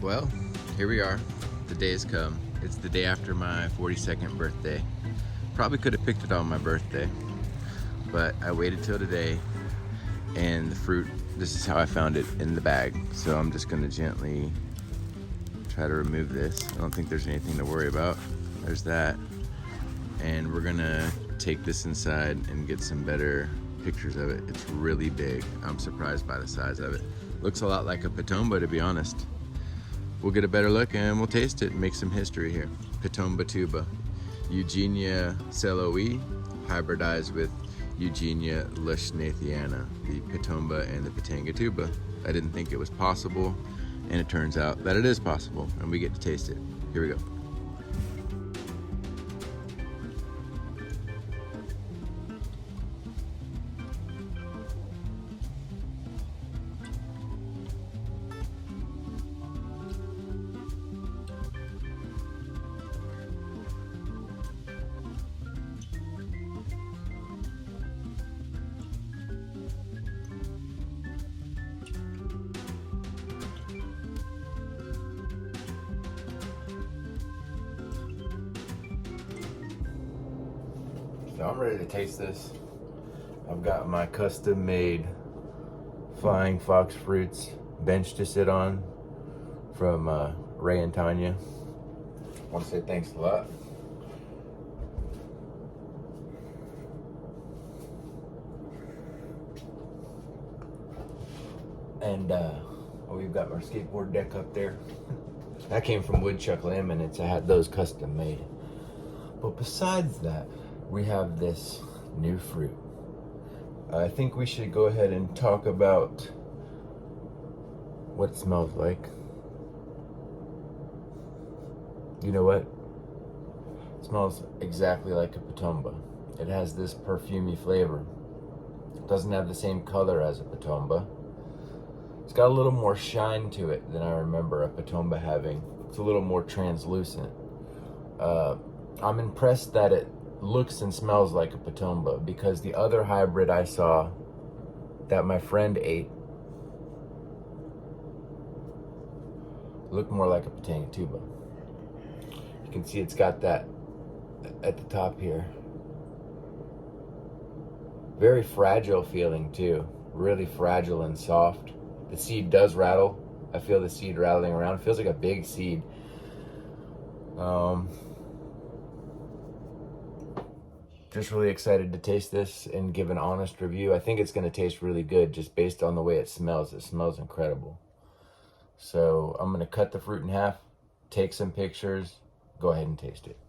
Well, here we are. The day has come. It's the day after my 42nd birthday. Probably could have picked it on my birthday, but I waited till today, and the fruit, this is how I found it in the bag. So I'm just gonna gently try to remove this. I don't think there's anything to worry about. There's that. And we're gonna take this inside and get some better pictures of it. It's really big. I'm surprised by the size of it. Looks a lot like a Pitomba, to be honest. We'll get a better look and we'll taste it and make some history here. Pitombatuba, Eugenia selloi, hybridized with Eugenia luschnathiana, the Pitomba and the Pitangatuba. I didn't think it was possible, and it turns out that it is possible, and we get to taste it. Here we go. So I'm ready to taste this. I've got my custom made Flying Fox Fruits bench to sit on from Ray and Tanya. I want to say thanks a lot. And we've got our skateboard deck up there. That came from Woodchuck Laminates. I had those custom made. But besides that, we have this new fruit. I think we should go ahead and talk about what it smells like. You know what? It smells exactly like a Pitomba. It has this perfumey flavor. It doesn't have the same color as a Pitomba. It's got a little more shine to it than I remember a Pitomba having. It's a little more translucent. I'm impressed that it looks and smells like a Pitomba, because the other hybrid I saw that my friend ate looked more like a Pitangatuba. You can see it's got that at the top here. Very fragile feeling too, really fragile and soft. The seed does rattle. I feel the seed rattling around. It feels like a big seed. Just really excited to taste this and give an honest review. I think it's going to taste really good just based on the way it smells. It smells incredible. So I'm going to cut the fruit in half, take some pictures, go ahead and taste it.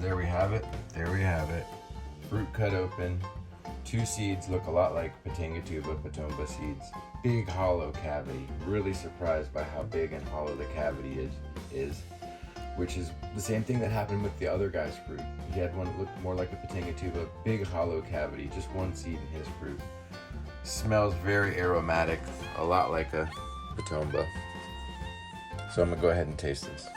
There we have it. There we have it. Fruit cut open. Two seeds look a lot like Pitangatuba, Pitomba seeds. Big hollow cavity. Really surprised by how big and hollow the cavity is, which is the same thing that happened with the other guy's fruit. He had one that looked more like a Pitangatuba, big hollow cavity, just one seed in his fruit. Smells very aromatic, a lot like a Pitomba. So I'm gonna go ahead and taste this.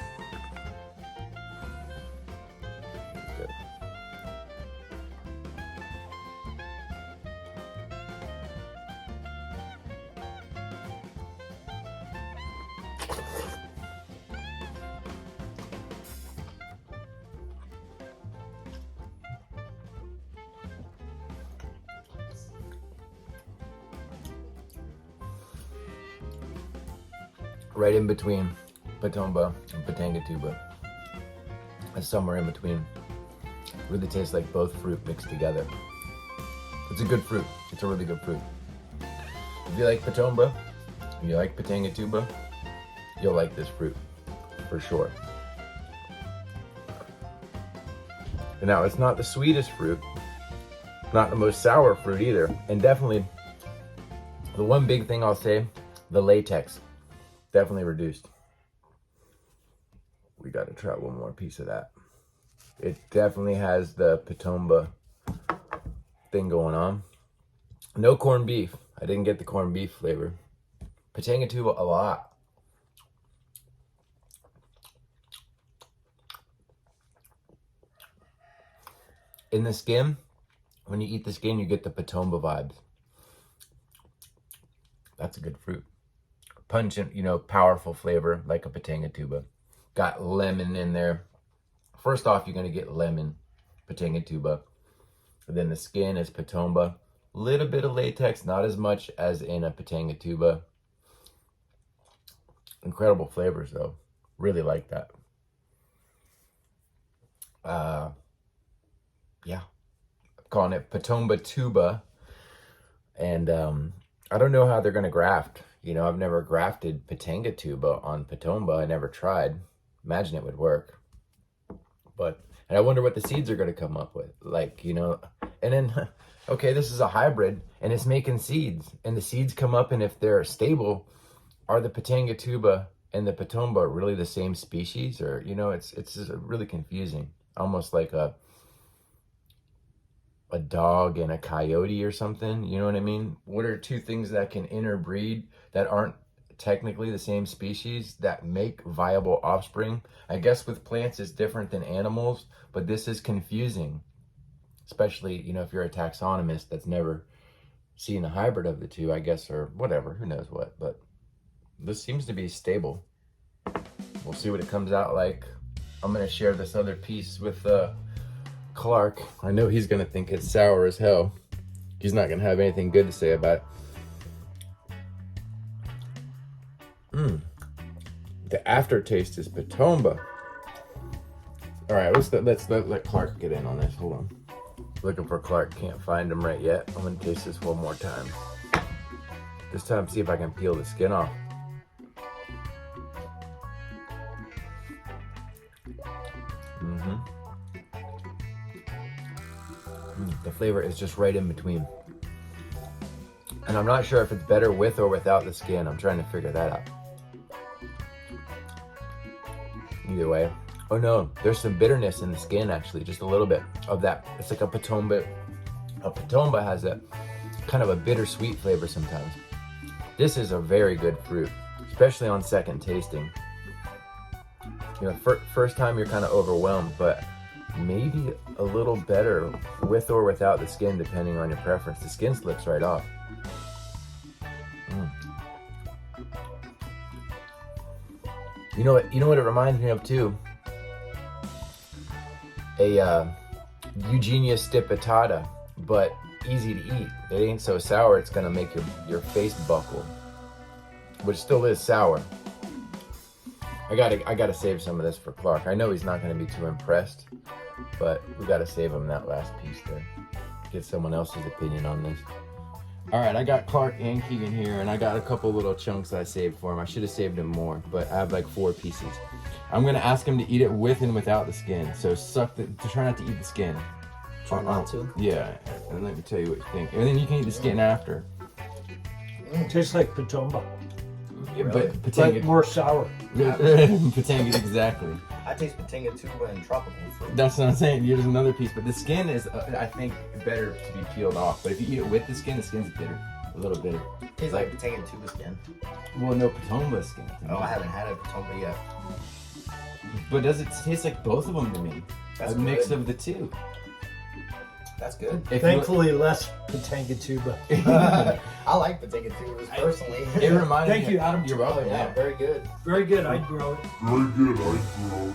Right in between Pitomba and Pitangatuba. It's somewhere in between. Really tastes like both fruit mixed together. It's a good fruit. It's a really good fruit. If you like Pitomba, You like Pitangatuba? You'll like this fruit, for sure. And now, it's not the sweetest fruit, not the most sour fruit either, and definitely, the one big thing I'll say, the latex, definitely reduced. We gotta try one more piece of that. It definitely has the Pitomba thing going on. No corned beef. I didn't get the corned beef flavor. Pitangatuba a lot. In the skin, when you eat the skin, you get the Pitomba vibes. That's a good fruit. Pungent, you know, powerful flavor like a Pitangatuba. Got lemon in there. First off, you're going to get lemon, Pitangatuba. But then the skin is Pitomba. Little bit of latex, not as much as in a Pitangatuba. Incredible flavors though. Really like that. Yeah. I'm calling it Pitombatuba. And I don't know how they're going to graft. You know, I've never grafted Pitangatuba on Pitomba. I never tried. Imagine it would work. And I wonder what the seeds are going to come up with. Like, you know, and then, okay, this is a hybrid and it's making seeds. And the seeds come up, and if they're stable, are the Pitangatuba and the Pitomba really the same species? Or, you know, it's just really confusing. Almost like a dog and a coyote or something. You know what I mean? What are two things that can interbreed that aren't technically the same species that make viable offspring? I guess with plants it's different than animals, but this is confusing. Especially, you know, if you're a taxonomist that's never seen a hybrid of the two, I guess, or whatever, who knows what. But this seems to be stable. We'll see what it comes out like. I'm going to share this other piece with Clark. I know he's going to think it's sour as hell. He's not going to have anything good to say about it. The aftertaste is Pitomba. All right, let's let Clark get in on this. Hold on. Looking for Clark, can't find him right yet. I'm gonna taste this one more time. This time, see if I can peel the skin off. The flavor is just right in between. And I'm not sure if it's better with or without the skin. I'm trying to figure that out. Either way. Oh no, there's some bitterness in the skin actually, just a little bit of that. It's like a Pitomba. A Pitomba has a kind of a bittersweet flavor sometimes. This is a very good fruit, especially on second tasting. You know, first time you're kind of overwhelmed, but maybe a little better with or without the skin, depending on your preference. The skin slips right off. You know what it reminds me of too? A Eugenia stipitata, but easy to eat. It ain't so sour it's gonna make your face buckle, which still is sour. I gotta save some of this for Clark. I know he's not gonna be too impressed, but we gotta save him that last piece there. Get someone else's opinion on this. All right, I got Clark and Keegan here, and I got a couple little chunks I saved for him. I should have saved him more, but I have like 4 pieces. I'm gonna ask him to eat it with and without the skin. So try not to eat the skin. Try not to? Yeah, and let me tell you what you think. And then you can eat the skin after. It tastes like Pitomba. Yeah, Really? but But more sour. Pitanga, exactly. I taste Pitangatuba and tropical fruit. That's what I'm saying. Here's another piece, but the skin is, I think, better to be peeled off. But if you eat it with the skin's bitter, a little bitter. Tastes like Pitangatuba skin. Well, no, Pitomba skin. Oh, I haven't had a Pitomba yet. But does it taste like both of them to me? That's a mix good. of the two. That's good. Thankfully, less Pitangatuba. I like Pitangatuba personally. It reminded me. Thank you, Adam. You're welcome. Yeah, very good. Very good. I'd grow it. Very good, I grow.